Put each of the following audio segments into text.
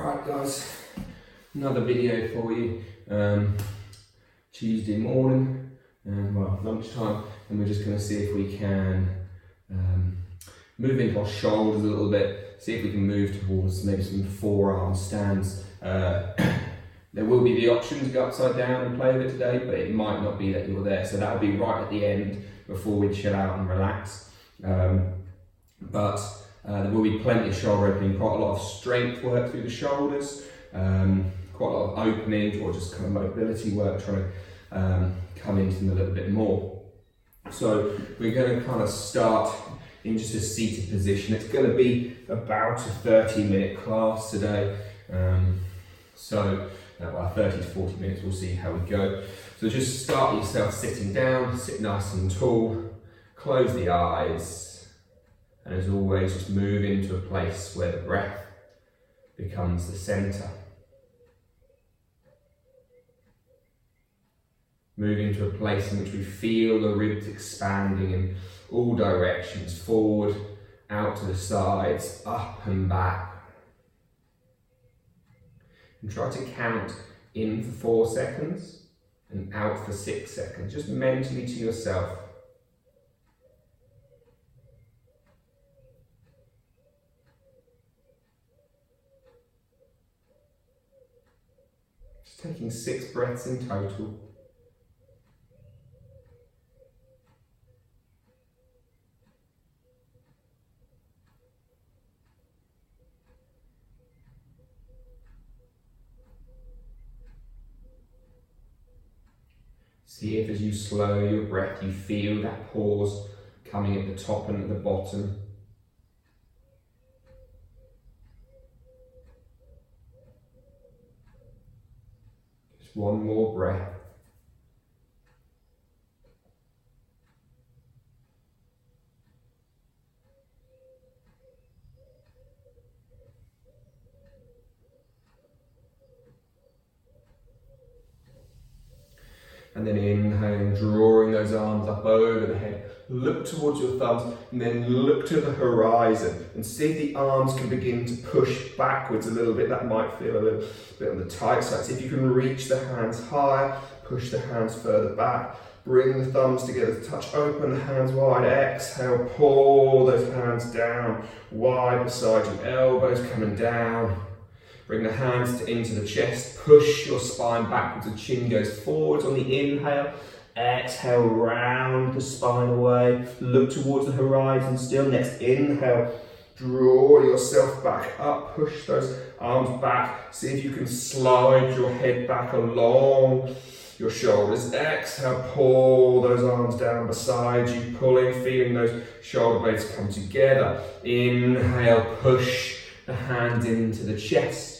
Alright guys, another video for you. Tuesday morning, well, lunchtime, and we're just going to see if we can move into our shoulders a little bit, see if we can move towards maybe some forearm stands. There will be the option to go upside down and play with it today, but it might not be that you're there, so that'll be right at the end before we chill out and relax. There will be plenty of shoulder opening, quite a lot of strength work through the shoulders, quite a lot of opening or just kind of mobility work, trying to come into them a little bit more. So we're going to kind of start in just a seated position. It's going to be about a 30-minute class today. About 30 to 40 minutes, we'll see how we go. So just start yourself sitting down, sit nice and tall, close the eyes, and as always, just move into a place where the breath becomes the center. Move into a place in which we feel the ribs expanding in all directions, forward, out to the sides, up and back. And try to count in for 4 seconds and out for 6 seconds, just mentally to yourself. Just taking 6 breaths in total. See if as you slow your breath, you feel that pause coming at the top and at the bottom. Just one more breath. And then inhaling, drawing those arms up over the head. Look towards your thumbs and then look to the horizon and see if the arms can begin to push backwards a little bit. That might feel a little bit on the tight side. See if you can reach the hands higher, push the hands further back. Bring the thumbs together, touch open the hands wide. Exhale, pull those hands down, wide beside you, elbows coming down. Bring the hands into the chest, push your spine backwards, the chin goes forwards on the inhale. Exhale, round the spine away, look towards the horizon still. Next inhale, draw yourself back up, push those arms back. See if you can slide your head back along your shoulders. Exhale, pull those arms down beside you, pulling, feeling those shoulder blades come together. Inhale, push the hands into the chest.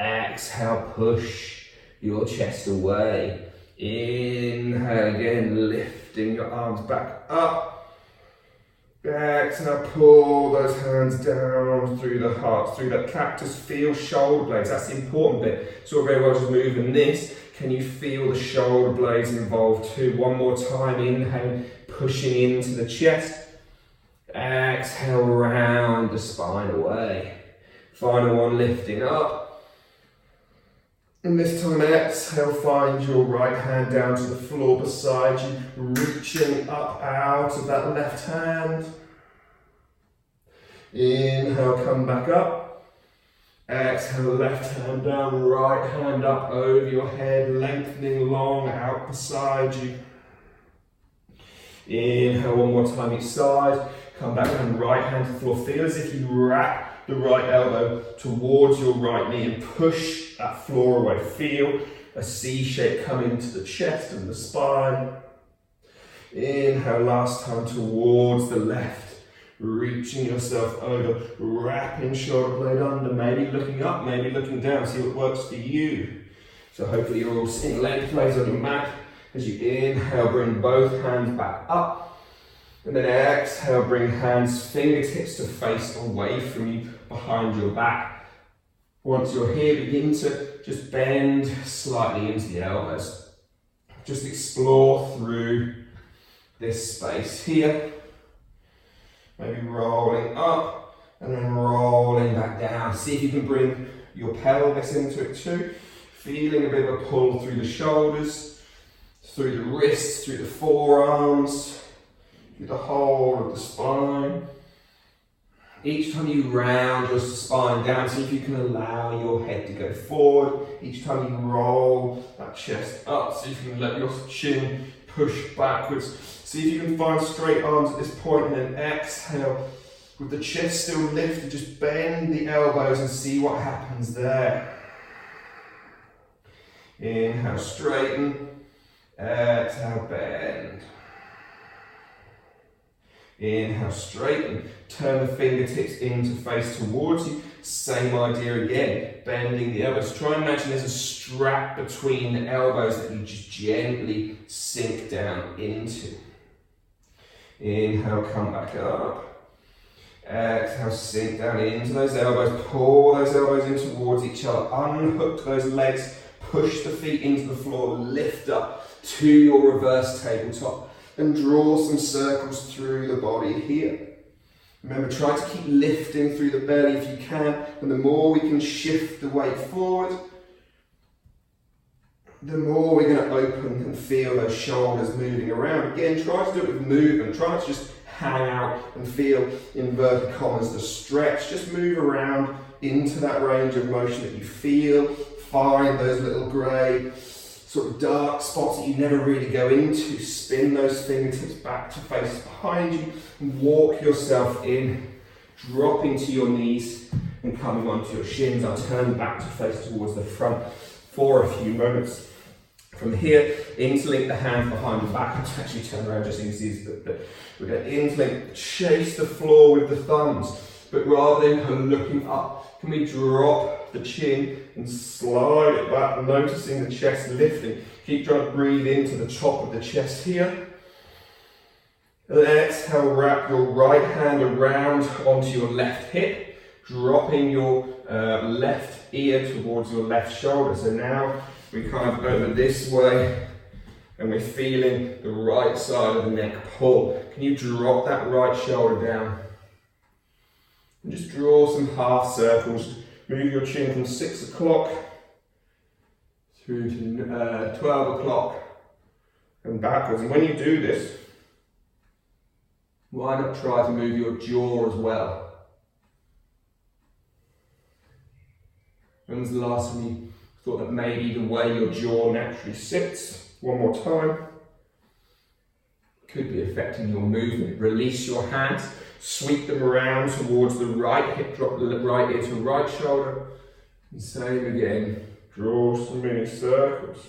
Exhale, push your chest away. Inhale again, lifting your arms back up. Exhale, pull those hands down through the heart, through that cactus. Feel shoulder blades, that's the important bit. It's all very well just moving this. Can you feel the shoulder blades involved too? One more time, inhale, pushing into the chest. Exhale, round the spine away. Final one, lifting up. And this time, exhale, find your right hand down to the floor beside you, reaching up out of that left hand. Inhale, come back up. Exhale, left hand down, right hand up over your head, lengthening long out beside you. Inhale, one more time each side. Come back down, right hand to the floor. Feel as if you wrap the right elbow towards your right knee and push that floor away. Feel a C shape come into the chest and the spine. Inhale, last time towards the left, reaching yourself over, wrapping shoulder blade under, maybe looking up, maybe looking down, see what works for you. So hopefully you're all seeing lengthways on your mat. As you inhale, bring both hands back up. And then exhale, bring hands, fingertips to face away from you, behind your back. Once you're here, begin to just bend slightly into the elbows. Just explore through this space here. Maybe rolling up and then rolling back down. See if you can bring your pelvis into it too. Feeling a bit of a pull through the shoulders, through the wrists, through the forearms, through the whole of the spine. Each time you round your spine down, see if you can allow your head to go forward. Each time you roll that chest up, see if you can let your chin push backwards. See if you can find straight arms at this point, and then exhale with the chest still lifted. Just bend the elbows and see what happens there. Inhale, straighten. Exhale, bend. Inhale, straighten. Turn the fingertips in to face towards you. Same idea again, bending the elbows. Try and imagine there's a strap between the elbows that you just gently sink down into. Inhale, come back up. Exhale, sink down into those elbows. Pull those elbows in towards each other. Unhook those legs. Push the feet into the floor. Lift up to your reverse tabletop. And draw some circles through the body here. Remember, try to keep lifting through the belly if you can, and the more we can shift the weight forward, the more we're going to open and feel those shoulders moving around. Again, try to do it with movement. Try not to just hang out and feel, inverted commas, the stretch. Just move around into that range of motion that you feel. Find those little grey sort of dark spots that you never really go into. Spin those fingertips back to face behind you and walk yourself in, dropping to your knees and coming onto your shins. I'll turn back to face towards the front for a few moments. From here, interlink the hands behind the back. I'll actually turn around just so you can see this, but we're going to interlink, chase the floor with the thumbs, but rather than kind of looking up, can we drop the chin and slide it back, noticing the chest lifting. Keep trying to breathe into the top of the chest here. And exhale, wrap your right hand around onto your left hip, dropping your left ear towards your left shoulder. So now we kind of over this way, and we're feeling the right side of the neck pull. Can you drop that right shoulder down? And just draw some half circles. Move your chin from 6 o'clock through to 12 o'clock and backwards. And when you do this, why not try to move your jaw as well? When was the last time you thought that maybe the way your jaw naturally sits? One more time. Could be affecting your movement. Release your hands. Sweep them around towards the right hip, drop the right ear to right shoulder. And same again, draw some mini circles.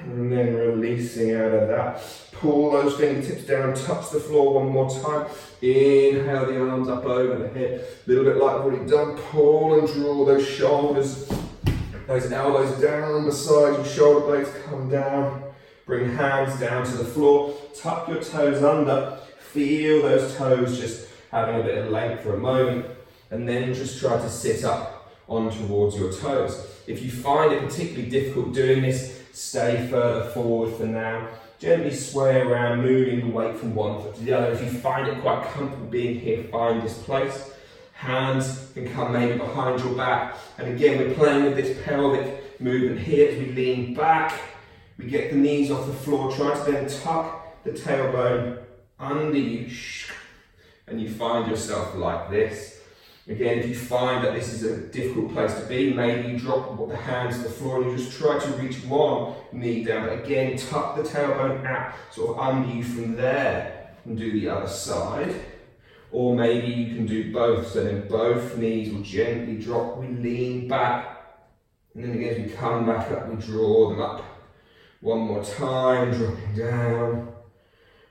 And then releasing out of that. Pull those fingertips down, touch the floor one more time. Inhale the arms up over the head. A little bit like what we've done. Pull and draw those shoulders, those elbows down beside your shoulder blades, come down. Bring hands down to the floor. Tuck your toes under. Feel those toes just having a bit of length for a moment. And then just try to sit up on towards your toes. If you find it particularly difficult doing this, stay further forward for now. Gently sway around, moving the weight from one foot to the other. If you find it quite comfortable being here, find this place. Hands can come maybe behind your back. And again, we're playing with this pelvic movement here as we lean back. We get the knees off the floor. Try to then tuck the tailbone under you. And you find yourself like this. Again, if you find that this is a difficult place to be, maybe you drop the hands to the floor and you just try to reach one knee down. But again, tuck the tailbone out, sort of under you from there, and do the other side. Or maybe you can do both, so then both knees will gently drop, we lean back, and then again as we come back up, we draw them up. One more time, dropping down.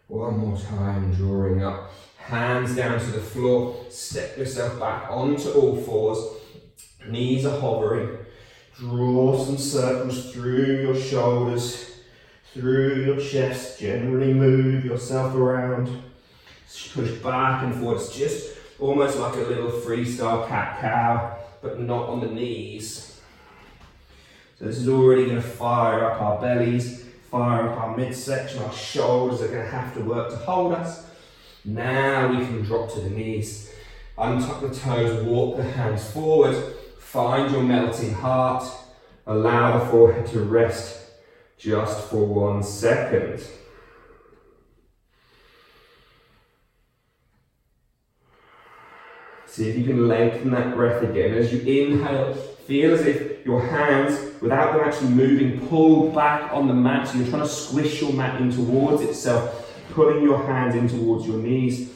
One more time, drawing up. Hands down to the floor, step yourself back onto all fours, knees are hovering. Draw some circles through your shoulders, through your chest, generally move yourself around. Push back and forward, it's just almost like a little freestyle cat-cow, but not on the knees. So this is already going to fire up our bellies, fire up our midsection, our shoulders are going to have to work to hold us. Now we can drop to the knees. Untuck the toes, walk the hands forward, find your melting heart, allow the forehead to rest just for 1 second. See if you can lengthen that breath again. As you inhale, feel as if your hands, without them actually moving, pull back on the mat. So you're trying to squish your mat in towards itself, pulling your hands in towards your knees.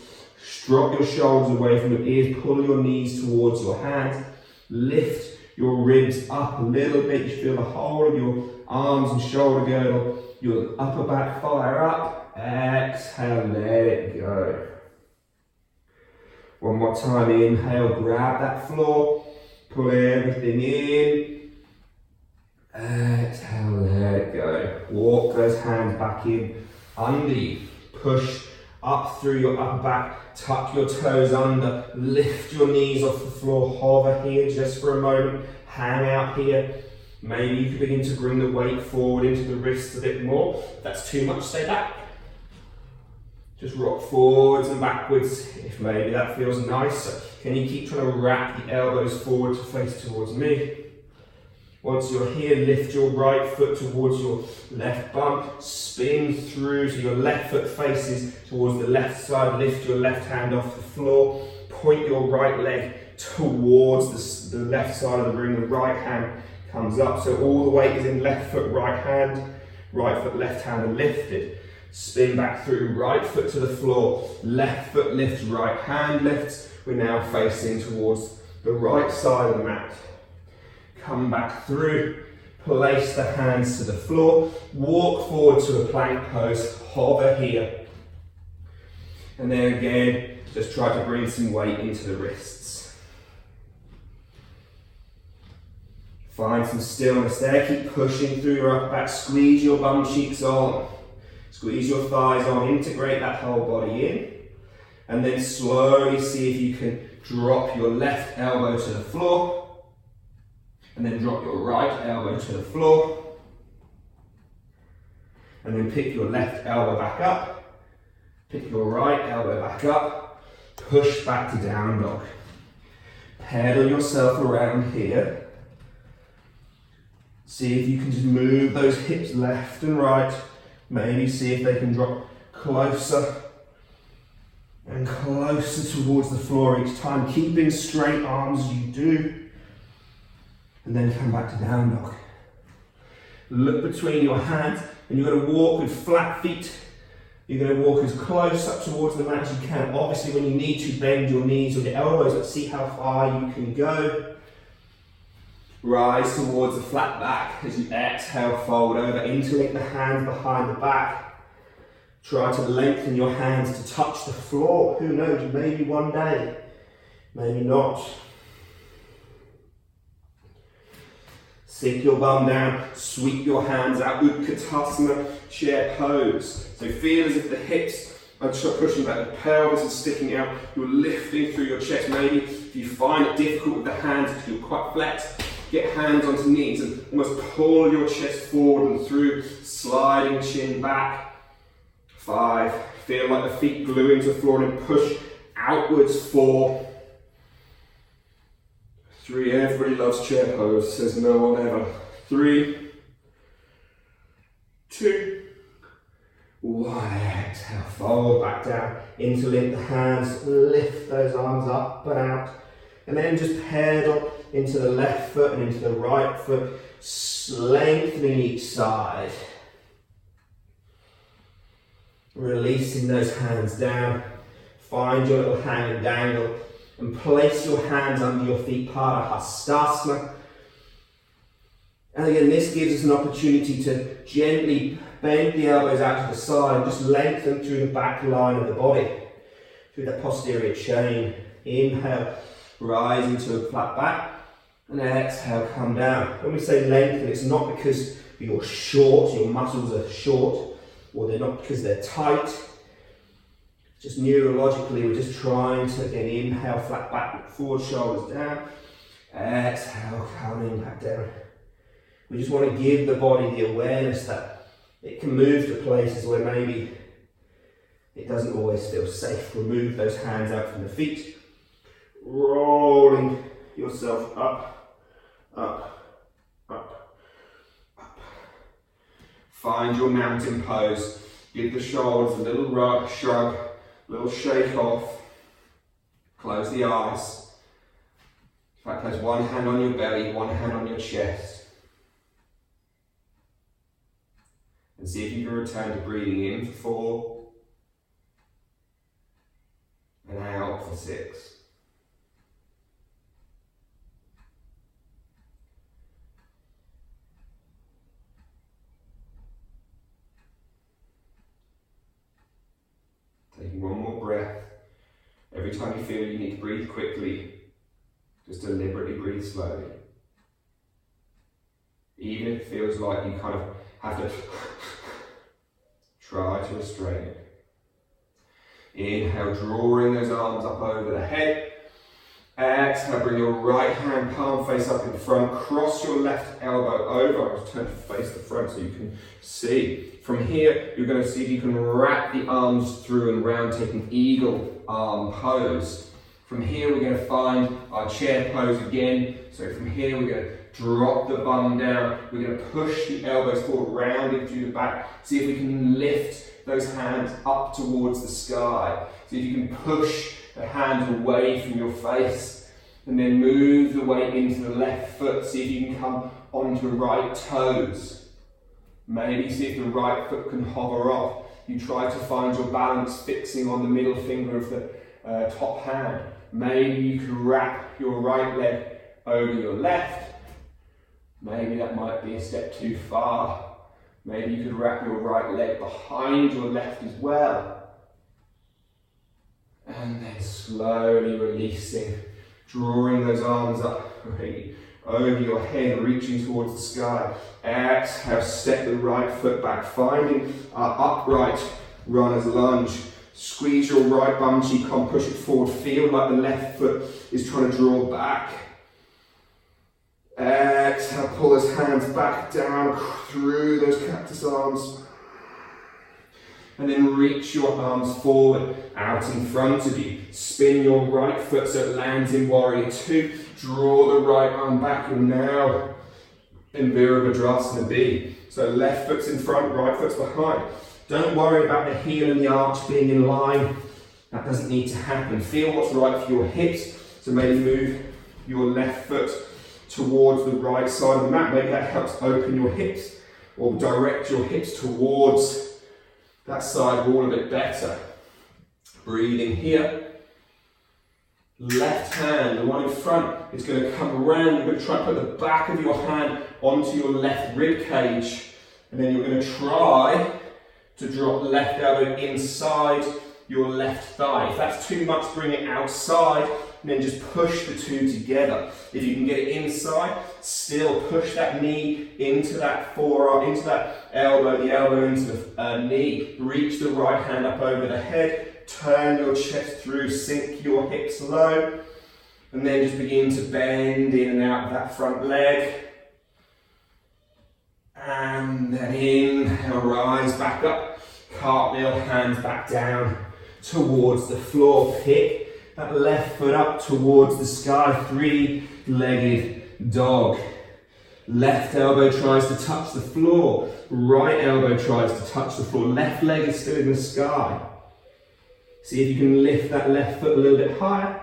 Drop your shoulders away from your ears, pull your knees towards your hands. Lift your ribs up a little bit. You feel the whole of your arms and shoulder girdle, your upper back fire up. Exhale, let it go. One more time, inhale, grab that floor, pull everything in. Exhale, let it go. Walk those hands back in, under you. Push up through your upper back, tuck your toes under, lift your knees off the floor, hover here just for a moment, hang out here. Maybe you can begin to bring the weight forward into the wrists a bit more. If that's too much, stay back. Just rock forwards and backwards if maybe that feels nicer. Can you keep trying to wrap the elbows forward to face towards me? Once you're here, lift your right foot towards your left bum, spin through so your left foot faces towards the left side, lift your left hand off the floor, point your right leg towards the left side of the room, the right hand comes up, so all the weight is in left foot, right hand, right foot, left hand are lifted. Spin back through, right foot to the floor, left foot lifts, right hand lifts. We're now facing towards the right side of the mat. Come back through, place the hands to the floor, walk forward to a plank pose, hover here. And then again, just try to bring some weight into the wrists. Find some stillness there, keep pushing through your upper back, squeeze your bum cheeks on. Squeeze your thighs on, integrate that whole body in, and then slowly see if you can drop your left elbow to the floor, and then drop your right elbow to the floor, and then pick your left elbow back up, pick your right elbow back up, push back to down dog. Pedal yourself around here. See if you can just move those hips left and right. Maybe see if they can drop closer and closer towards the floor each time, keeping straight arms as you do. And then come back to down dog. Look between your hands, and you're going to walk with flat feet. You're going to walk as close up towards the mat as you can. Obviously, when you need to, bend your knees or your elbows, but see how far you can go. Rise towards a flat back as you exhale, fold over, interlink the hands behind the back. Try to lengthen your hands to touch the floor. Who knows, maybe one day, maybe not. Sink your bum down, sweep your hands out, Utkatasana, chair pose. So feel as if the hips are pushing back, the pelvis is sticking out, you're lifting through your chest. Maybe if you find it difficult with the hands, if you're quite flex, get hands onto knees and almost pull your chest forward and through, sliding chin back. 5, feel like the feet glue into the floor and push outwards. 4, 3, everybody loves chair pose, says no one ever. 3, 2, 1, exhale, fold back down, interlink the hands, lift those arms up and out, and then just pedal into the left foot and into the right foot, lengthening each side. Releasing those hands down, find your little hang and dangle, and place your hands under your feet, Padahastasana. And again, this gives us an opportunity to gently bend the elbows out to the side and just lengthen through the back line of the body, through that posterior chain. Inhale, rise into a flat back, and exhale, come down. When we say lengthen, it's not because you're short, your muscles are short, or they're not because they're tight. Just neurologically, we're just trying to, again, inhale, flat back, look forward, shoulders down. Exhale, coming back down. We just want to give the body the awareness that it can move to places where maybe it doesn't always feel safe. Remove those hands out from the feet, rolling yourself up, up, up, up. Find your mountain pose. Give the shoulders a little shrug, little shake off. Close the eyes. In fact, place one hand on your belly, one hand on your chest. And see if you can return to breathing in for 4 and out for 6. Taking one more breath. Every time you feel you need to breathe quickly, just deliberately breathe slowly. Even if it feels like you kind of have to try to restrain it. Inhale, drawing those arms up over the head. Exhale, bring your right hand palm face up in front. Cross your left elbow over. Just turn to face the front so you can see. From here, you're going to see if you can wrap the arms through and round, taking eagle arm pose. From here, we're going to find our chair pose again. So from here, we're going to drop the bum down. We're going to push the elbows forward, rounding through the back. See if we can lift those hands up towards the sky. See if you can push the hands away from your face. And then move the weight into the left foot. See if you can come onto right toes. Maybe see if the right foot can hover off. You try to find your balance fixing on the middle finger of the top hand. Maybe you can wrap your right leg over your left. Maybe that might be a step too far. Maybe you could wrap your right leg behind your left as well. And then slowly releasing, drawing those arms up over your head, reaching towards the sky. Exhale, step the right foot back, finding our upright runner's lunge. Squeeze your right bum cheek on, push it forward. Feel like the left foot is trying to draw back. Exhale, pull those hands back down through those cactus arms. And then reach your arms forward, out in front of you. Spin your right foot so it lands in Warrior 2. Draw the right arm back. You're now in Virabhadrasana B. So left foot's in front, right foot's behind. Don't worry about the heel and the arch being in line. That doesn't need to happen. Feel what's right for your hips. So maybe move your left foot towards the right side of the mat. Maybe that helps open your hips or direct your hips towards that side wall a bit better. Breathing here. Left hand, the one in front, is going to come around. You're going to try and put the back of your hand onto your left rib cage. And then you're going to try to drop the left elbow inside your left thigh. If that's too much, bring it outside and then just push the two together. If you can get it inside, still push that knee into that forearm, into that elbow, the elbow into the knee. Reach the right hand up over the head, turn your chest through, sink your hips low, and then just begin to bend in and out of that front leg. And then inhale, rise back up, cartwheel, hands back down towards the floor. Pick that left foot up towards the sky, three-legged dog. Left elbow tries to touch the floor, right elbow tries to touch the floor, left leg is still in the sky. See if you can lift that left foot a little bit higher.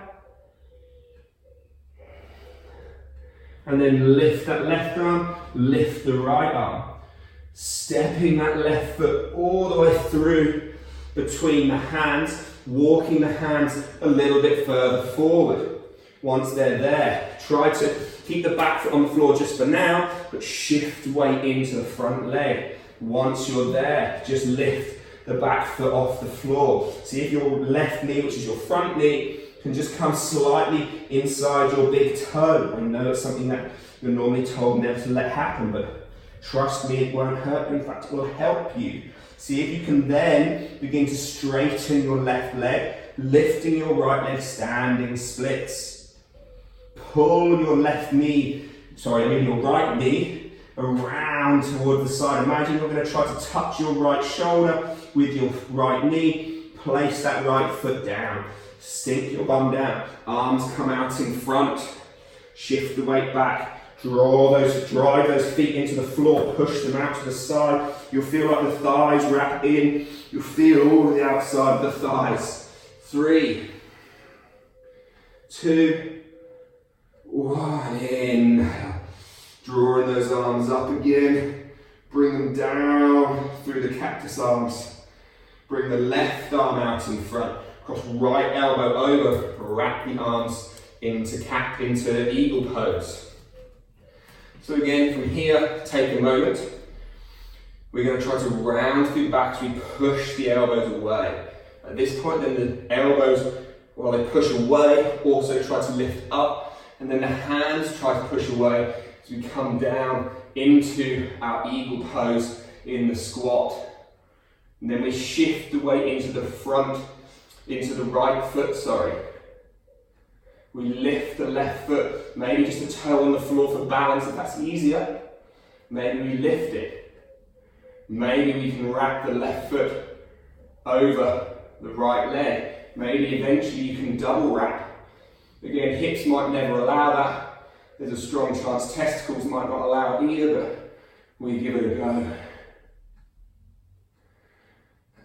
And then lift that left arm, lift the right arm. Stepping that left foot all the way through between the hands, walking the hands a little bit further forward. Once they're there, try to keep the back foot on the floor just for now, but shift weight into the front leg. Once you're there, just lift the back foot off the floor. See if your left knee, which is your front knee, can just come slightly inside your big toe. I know it's something that you're normally told never to let happen, but trust me, it won't hurt you. In fact, it will help you. See if you can then begin to straighten your left leg, lifting your right leg, standing splits. Pull your your right knee around towards the side. Imagine you're going to try to touch your right shoulder with your right knee. Place that right foot down. Sink your bum down. Arms come out in front. Shift the weight back. Drive those feet into the floor. Push them out to the side. You'll feel like the thighs wrap in. You'll feel all of the outside of the thighs. 3, 2, 1. Inhale. Drawing those arms up again. Bring them down through the cactus arms. Bring the left arm out in front. Cross right elbow over. Wrap the arms into eagle pose. So again, from here, take a moment. We're going to try to round through the back as we push the elbows away. At this point, then the elbows, while they push away, also try to lift up. And then the hands try to push away as we come down into our eagle pose in the squat. And then we shift the weight into the front, into the right foot, We lift the left foot, maybe just a toe on the floor for balance if that's easier. Maybe we lift it. Maybe we can wrap the left foot over the right leg. Maybe eventually you can double wrap. Again, hips might never allow that. There's a strong chance testicles might not allow it either, but we give it a go.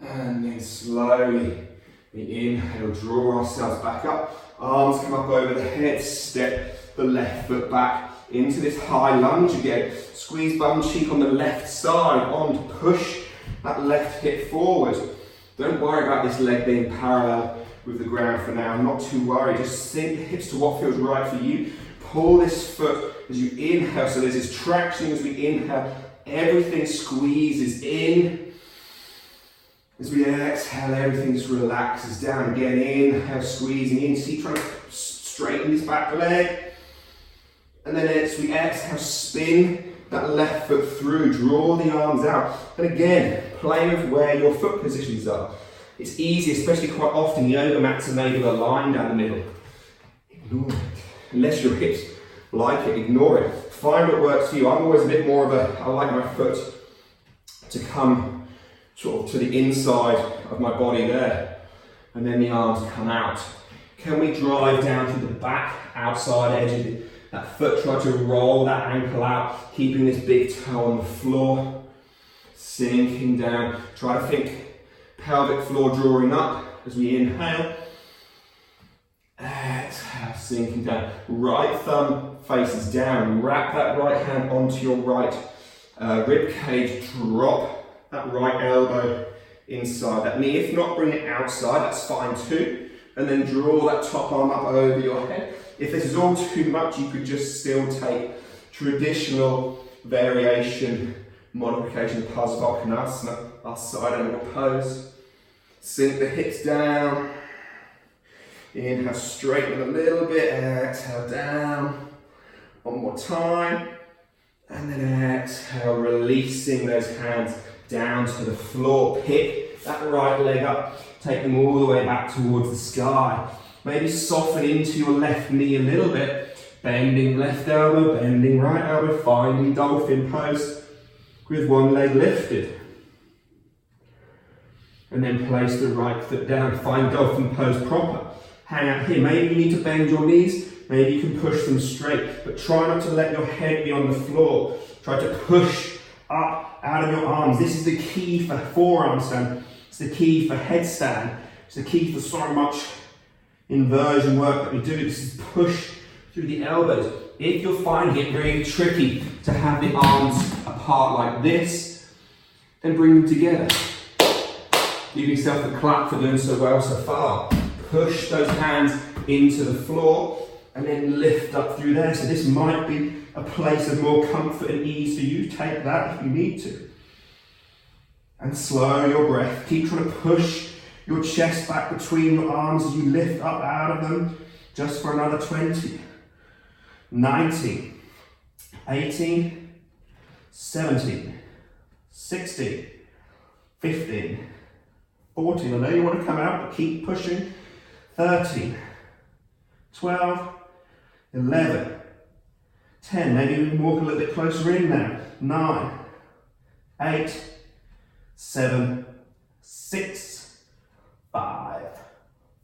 And then slowly we inhale, draw ourselves back up. Arms come up over the head, step the left foot back into this high lunge again. Squeeze bum cheek on the left side, on to push that left hip forward. Don't worry about this leg being parallel with the ground for now, I'm not too worried. Just sink the hips to what feels right for you. Pull this foot as you inhale, so there's this traction as we inhale. Everything squeezes in. As we exhale, everything just relaxes down again. Inhale, squeezing in. See, trying to straighten this back leg. And then as we exhale, spin that left foot through. Draw the arms out. And again, play with where your foot positions are. It's easy, especially quite often, yoga mats are maybe a line down the middle. Ignore it. Unless your hips like it, ignore it. Find what works for you. I'm always a bit more of I like my foot to come sort of to the inside of my body there, and then the arms come out. Can we drive down to the back, outside edge of that foot, try to roll that ankle out, keeping this big toe on the floor, sinking down. Try to think pelvic floor drawing up as we inhale. Exhale, sinking down. Right thumb faces down. Wrap that right hand onto your right rib cage. Drop that right elbow inside that knee. If not, bring it outside, that's fine too. And then draw that top arm up over your head. If this is all too much, you could just still take traditional variation modification of Parsvakonasana, our side angle pose. Sink the hips down. Inhale, straighten a little bit. Exhale, down. One more time. And then exhale, releasing those hands down to the floor. Pick that right leg up. Take them all the way back towards the sky. Maybe soften into your left knee a little bit. Bending left elbow, bending right elbow. Finding dolphin pose with one leg lifted. And then place the right foot down. Find dolphin pose proper. Hang out here. Maybe you need to bend your knees. Maybe you can push them straight. But try not to let your head be on the floor. Try to push up out of your arms. This is the key for forearm stand. It's the key for headstand. It's the key for so much inversion work that we do. This is push through the elbows. If you're finding it really tricky to have the arms apart like this, then bring them together. Give yourself a clap for doing so well so far. Push those hands into the floor and then lift up through there. So this might be a place of more comfort and ease for you. Take that if you need to. And slow your breath. Keep trying to push your chest back between your arms as you lift up out of them. Just for another 20, 19, 18, 17, 16, 15, 14. I know you want to come out, but keep pushing. 13, 12, 11, 10. Maybe we can walk a little bit closer in now. 9, 8, 7, 6, 5,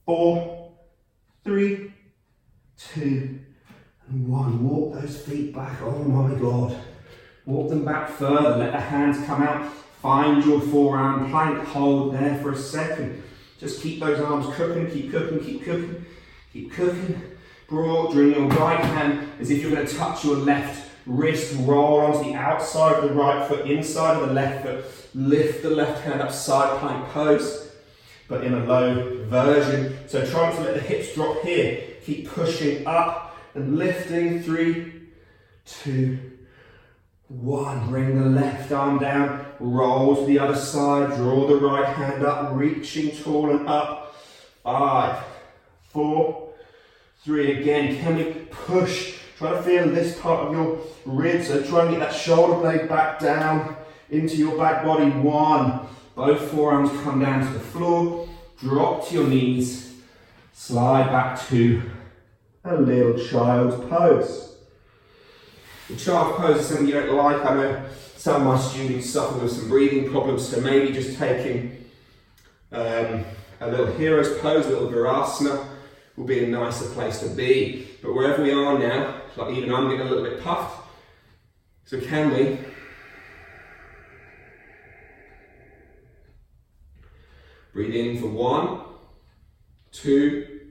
4, 3, 2, and 1. Walk those feet back. Oh my God. Walk them back further. Let the hands come out. Find your forearm plank. Hold there for a second. Just keep those arms cooking. Keep cooking. Keep cooking. Keep cooking. Bring your right hand as if you're going to touch your left wrist. Roll onto the outside of the right foot, inside of the left foot. Lift the left hand up, side plank pose, but in a low version. So try not to let the hips drop here. Keep pushing up and lifting. 3, 2, 1. Bring the left arm down. Roll to the other side. Draw the right hand up, reaching tall and up. 5, 4, 3. Again, can we push? Try to feel this part of your ribs. So try and get that shoulder blade back down into your back body. 1. Both forearms come down to the floor. Drop to your knees. Slide back to a little child's pose. The child's pose is something you don't like. I know some of my students suffer with some breathing problems, so maybe just taking a little hero's pose, a little virasana, will be a nicer place to be. But wherever we are now, like even I'm getting a little bit puffed, so can we breathe in for 1, 2,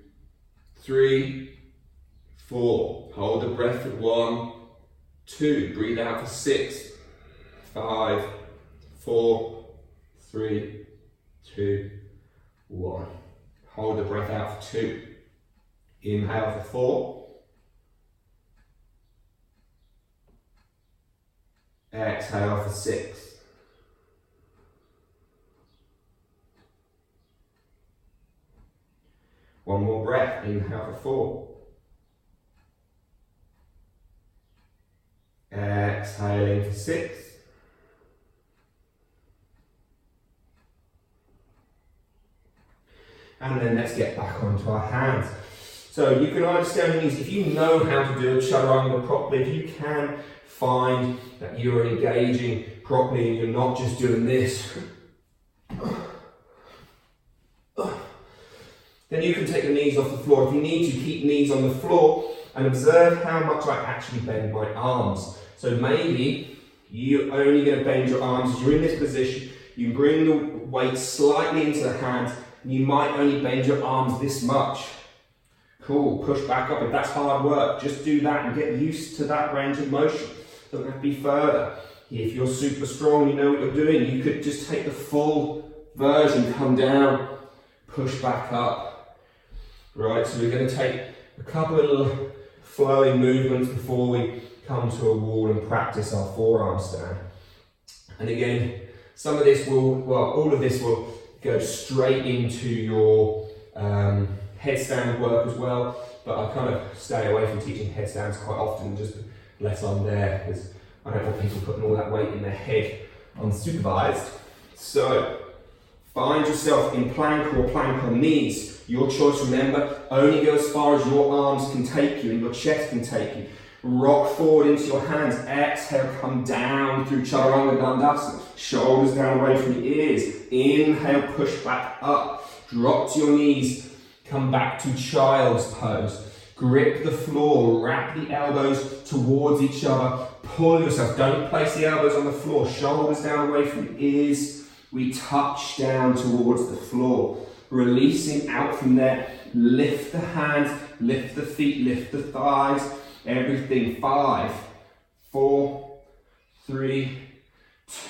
3, 4. Hold the breath for 1, 2. Breathe out for 6, 5, 4, 3, 2, 1. Hold the breath out for 2. Inhale for 4. Exhale for 6. One more breath. Inhale for 4. Exhaling for 6. And then let's get back onto our hands. So you can either stay on your knees. If you know how to do a chaturanga properly, if you can find that you're engaging properly and you're not just doing this, then you can take the knees off the floor. If you need to, keep knees on the floor and observe how much I actually bend my arms. So maybe you're only going to bend your arms as you're in this position. You bring the weight slightly into the hands, and you might only bend your arms this much. Cool, push back up. If that's hard work, just do that and get used to that range of motion. Doesn't have to be further. If you're super strong, you know what you're doing, you could just take the full version, come down, push back up. Right, so we're going to take a couple of little flowing movements before we come to a wall and practice our forearm stand. And again, some of this will, well, all of this will go straight into your headstand work as well, but I kind of stay away from teaching headstands quite often, just unless I'm there, because I don't want people putting all that weight in their head unsupervised. So find yourself in plank or plank on knees. Your choice, remember, only go as far as your arms can take you and your chest can take you. Rock forward into your hands. Exhale, come down through Chaturanga Dandasana. Shoulders down away from the ears. Inhale, push back up. Drop to your knees. Come back to child's pose. Grip the floor. Wrap the elbows towards each other. Pull yourself. Don't place the elbows on the floor. Shoulders down away from the ears. We touch down towards the floor. Releasing out from there. Lift the hands. Lift the feet. Lift the thighs. Everything. 5, 4, 3,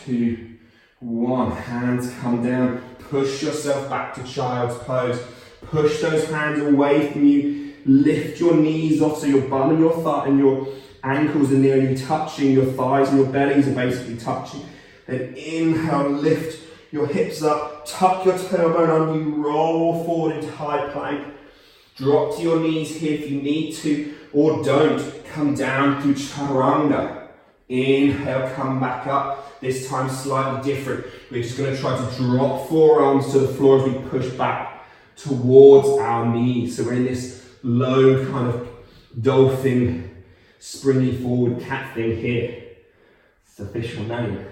2, 1. Hands come down. Push yourself back to child's pose. Push those hands away from you. Lift your knees off so your bum and your thigh and your ankles are nearly touching. Your thighs and your bellies are basically touching. Then inhale, lift your hips up. Tuck your tailbone under you. Roll forward into high plank. Drop to your knees here if you need to, or don't. Come down through chaturanga. Inhale, come back up. This time slightly different. We're just going to try to drop forearms to the floor as we push back towards our knees. So we're in this low kind of dolphin, springy forward cat thing here. It's the official name.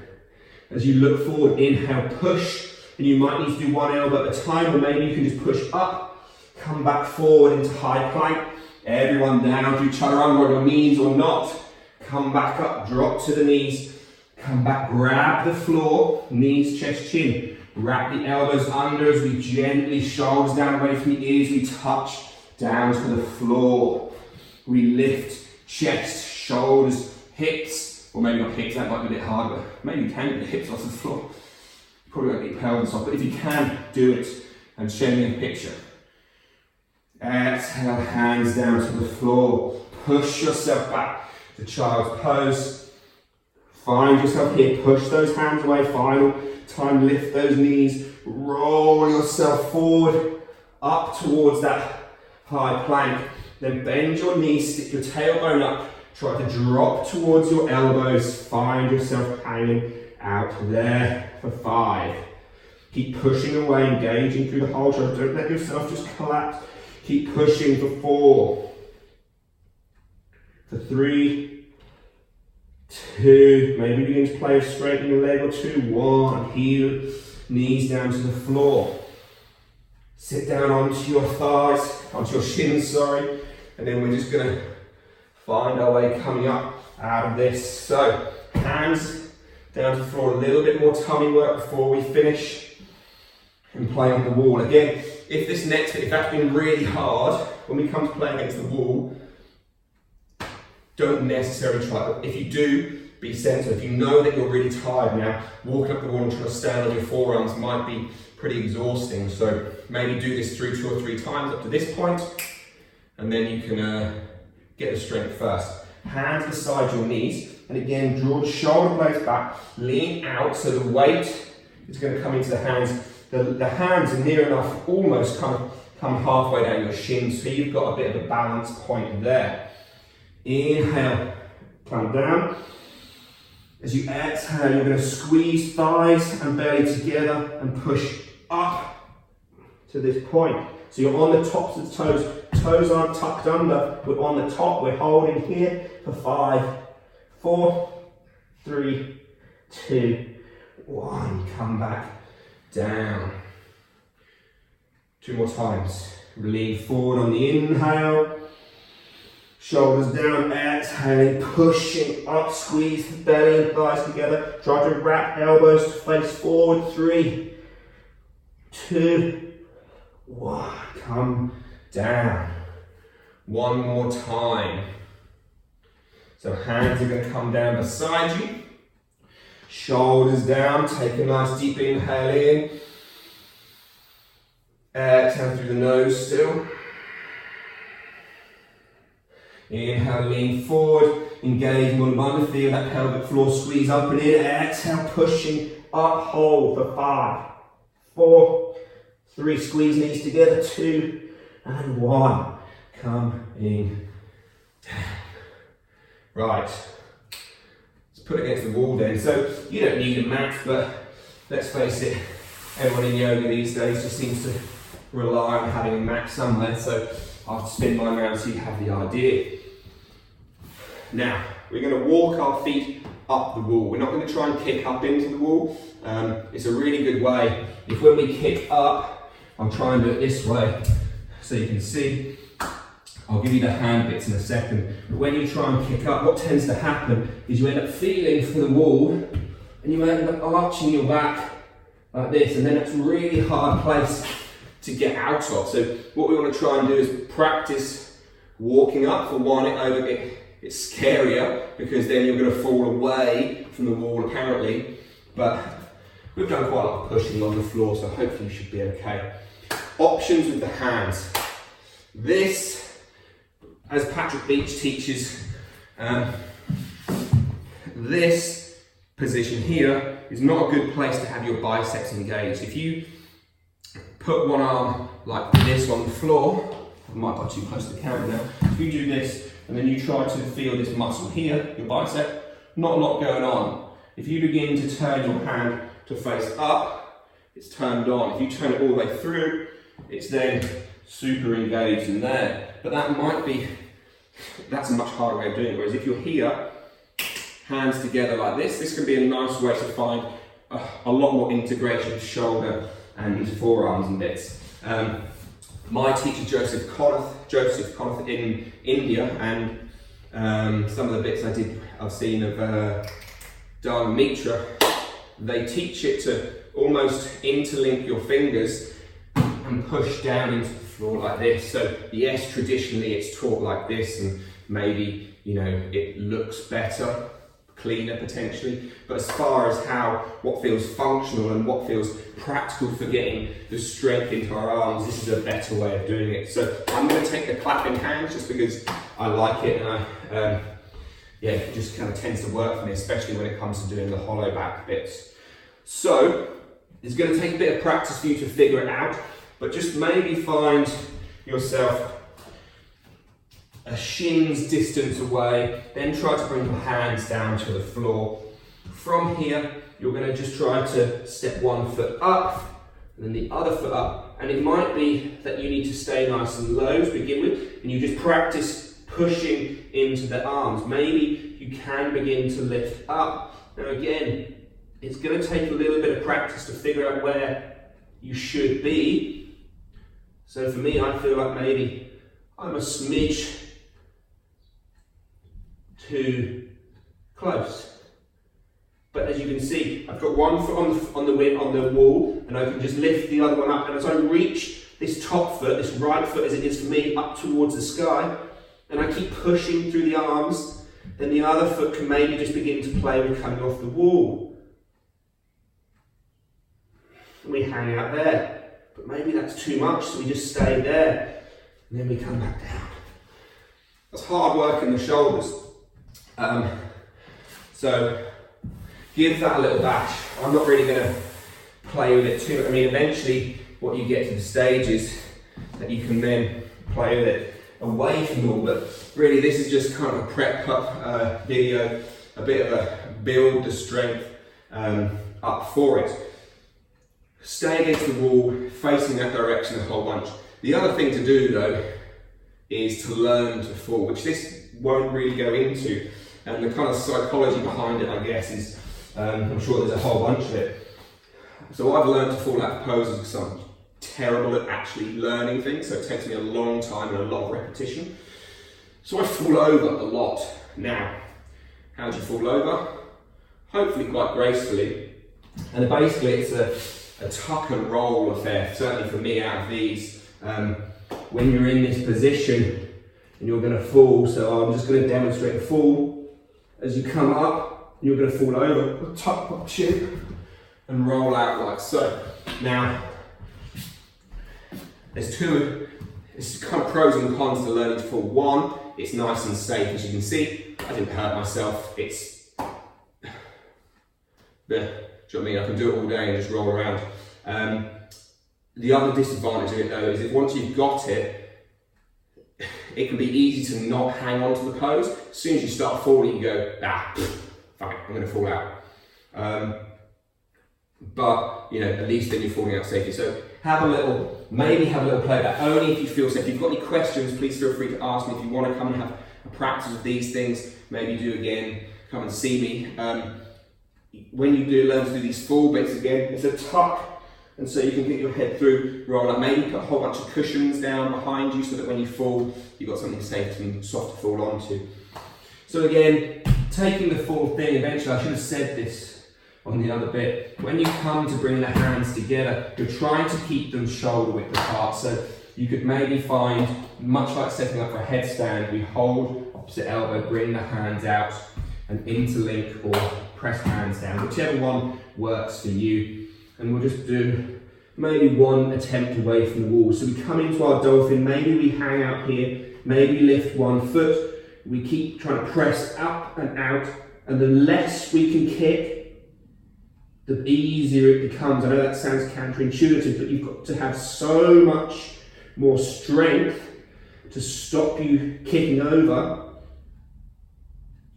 As you look forward, inhale, push, and you might need to do one elbow at a time, or maybe you can just push up, come back forward into high plank. Everyone down to chaturanga on your knees or not. Come back up, drop to the knees, come back, grab the floor, knees, chest, chin. Wrap the elbows under as we gently, shoulders down away from the ears, we touch down to the floor. We lift chest, shoulders, hips, or maybe not hips, that might be a bit hard, but maybe you can get the hips off the floor. Probably won't get your pelvis off, but if you can, do it and show me a picture. Exhale, hands down to the floor. Push yourself back to child's pose. Find yourself here, push those hands away, final time, lift those knees, roll yourself forward, up towards that high plank, then bend your knees, stick your tailbone up, try to drop towards your elbows, find yourself hanging out there for 5. Keep pushing away, engaging through the whole shoulder, don't let yourself just collapse, keep pushing for 4, for 3, 2, maybe begin to play a straightening leg or 2, 1, heel, knees down to the floor. Sit down onto your thighs, onto your shins, sorry, and then we're just going to find our way coming up out of this. So, hands down to the floor, a little bit more tummy work before we finish and play on the wall. Again, if this next bit, if that's been really hard, when we come to play against the wall, don't necessarily try it. If you do, be sensitive. If you know that you're really tired now, walking up the wall and trying to stand on your forearms might be pretty exhausting. So maybe do this through 2 or 3 times up to this point, and then you can get the strength first. Hands beside your knees, and again, draw the shoulder blades back, lean out so the weight is going to come into the hands. The hands are near enough, almost kind of come halfway down your shins, so you've got a bit of a balance point there. Inhale, come down. As you exhale, you're going to squeeze thighs and belly together and push up to this point. So you're on the tops of the toes. Toes aren't tucked under, we're on the top. We're holding here for 5, 4, 3, 2, 1. Come back down. 2 more times. Lean forward on the inhale. Shoulders down, exhaling, pushing up, squeeze the belly and thighs together. Try to wrap elbows to face forward. 3, 2, 1. Come down. 1 more time. So hands are going to come down beside you. Shoulders down, take a nice deep inhale in. Exhale through the nose still. Inhale, lean forward, engage Mula, feel that pelvic floor squeeze up and in. Exhale, pushing up, hold for 5, 4, 3, squeeze knees together, 2, and 1. Coming down. Right, let's put it against the wall then. So you don't need a mat, but let's face it, everyone in yoga these days just seems to rely on having a mat somewhere. So I'll spin mine around so you have the idea. Now, we're going to walk our feet up the wall. We're not going to try and kick up into the wall. It's a really good way. If when we kick up, I'll try and do it this way so you can see. I'll give you the hand bits in a second. But when you try and kick up, what tends to happen is you end up feeling for the wall and you end up arching your back like this, and then it's a really hard place to get out of. So what we want to try and do is practice walking up. For one, it's scarier because then you're going to fall away from the wall apparently, but we've done quite a lot of pushing on the floor, so hopefully you should be okay. Options with the hands. This, as Patrick Beach teaches, this position here is not a good place to have your biceps engaged. If you put one arm like this on the floor, I might got too close to the camera now. If you do this and then you try to feel this muscle here, your bicep, not a lot going on. If you begin to turn your hand to face up, it's turned on. If you turn it all the way through, it's then super engaged in there. But that's a much harder way of doing it. Whereas if you're here, hands together like this. This can be a nice way to find a lot more integration of shoulder and forearms and bits. My teacher Joseph Conniff in India, and some of the bits I've seen of Dharma Mitra, they teach it to almost interlink your fingers and push down into the floor like this. So yes, traditionally it's taught like this, and maybe, you know, it looks better, cleaner potentially, but as far as what feels functional and what feels practical for getting the strength into our arms, this is a better way of doing it. So I'm going to take the clapping hands just because I like it, and it just kind of tends to work for me, especially when it comes to doing the hollow back bits. So it's going to take a bit of practice for you to figure it out, but just maybe find yourself a shin's distance away, then try to bring your hands down to the floor. From here, you're going to just try to step one foot up, and then the other foot up. And it might be that you need to stay nice and low to begin with, and you just practice pushing into the arms. Maybe you can begin to lift up. Now again, it's going to take a little bit of practice to figure out where you should be. So for me, I feel like maybe I'm a smidge too close. But as you can see, I've got one foot on the wall, and I can just lift the other one up. And as I reach this top foot, this right foot as it is for me, up towards the sky, and I keep pushing through the arms, then the other foot can maybe just begin to play with coming off the wall. We hang out there, but maybe that's too much, so we just stay there, and then we come back down. That's hard work in the shoulders. So give that a little bash. I'm not really going to play with it too much. I mean, eventually what you get to the stage is that you can then play with it away from all, but really this is just kind of a prep up video, a bit of a build the strength up for it. Stay against the wall, facing that direction a whole bunch. The other thing to do though is to learn to fall, which this won't really go into, and the kind of psychology behind it, I guess, is I'm sure there's a whole bunch of it. So I've learned to fall out of poses because I'm terrible at actually learning things, so it takes me a long time and a lot of repetition. So I fall over a lot. Now, how do you fall over? Hopefully quite gracefully, and basically it's a tuck and roll affair, certainly for me out of these. When you're in this position and you're going to fall, so I'm just going to demonstrate a fall. As you come up, you're going to fall over, tuck my chin and roll out like so. Now, there's kind of pros and cons to learning to fall. One, it's nice and safe, as you can see. I didn't hurt myself. Do you know what I mean? I can do it all day and just roll around. The other disadvantage of it though is if once you've got it, it can be easy to not hang on to the pose. As soon as you start falling, you go, fine, I'm going to fall out. But you know, at least then you're falling out safely. So maybe have a little play that only if you feel safe. If you've got any questions, please feel free to ask me. If you want to come and have a practice of these things, maybe do again, come and see me. When you do learn to do these full bits again, it's a tuck, and so you can get your head through, roll up, maybe put a whole bunch of cushions down behind you so that when you fall, you've got something safe and soft to fall onto. So again, taking the full thing, eventually, I should have said this on the other bit, when you come to bring the hands together, you're trying to keep them shoulder width apart, so you could maybe find, much like setting up for a headstand, we hold opposite elbow, bring the hands out, and interlink or press hands down, whichever one works for you. And we'll just do maybe one attempt away from the wall. So we come into our dolphin, maybe we hang out here, maybe lift one foot, we keep trying to press up and out, and the less we can kick, the easier it becomes. I know that sounds counterintuitive, but you've got to have so much more strength to stop you kicking over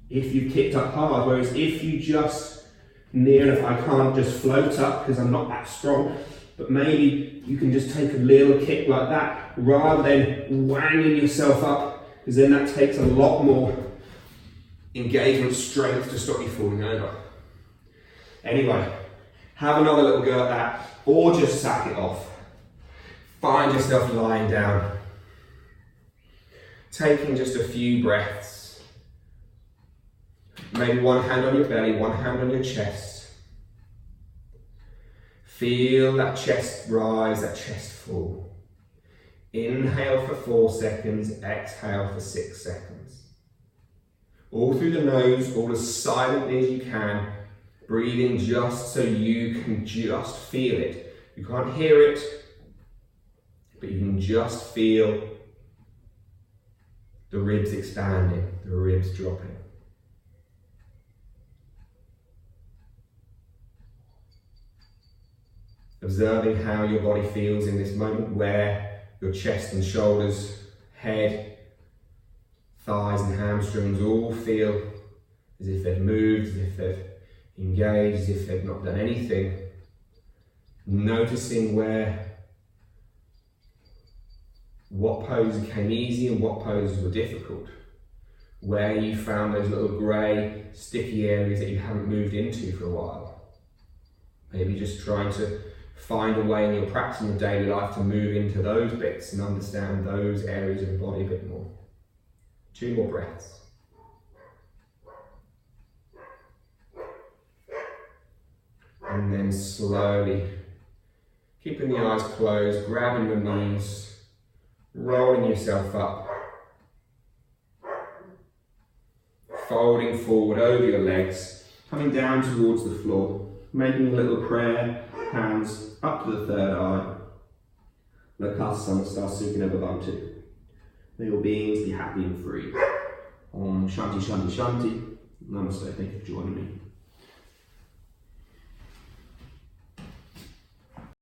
if you've kicked up hard, whereas if you just near enough, I can't just float up because I'm not that strong, but maybe you can just take a little kick like that rather than wanging yourself up, because then that takes a lot more engagement strength to stop you falling over. Anyway, have another little go at that, or just sack it off. Find yourself lying down, taking just a few breaths. Maybe one hand on your belly, one hand on your chest. Feel that chest rise, that chest fall. Inhale for 4 seconds, exhale for 6 seconds. All through the nose, all as silently as you can, breathing just so you can just feel it. You can't hear it, but you can just feel the ribs expanding, the ribs dropping. Observing how your body feels in this moment, where your chest and shoulders, head, thighs and hamstrings all feel as if they've moved, as if they've engaged, as if they've not done anything. Noticing what poses came easy and what poses were difficult. Where you found those little grey, sticky areas that you haven't moved into for a while. Maybe just trying to find a way in your practice in your daily life to move into those bits and understand those areas of the body a bit more. 2 more breaths. And then slowly, keeping the eyes closed, grabbing your knees, rolling yourself up, folding forward over your legs, coming down towards the floor, making a little prayer, hands up to the third eye. Lakasana Sukha Bhavantu. May your beings be happy and free. Om Shanti Shanti Shanti. Namaste. Thank you for joining me.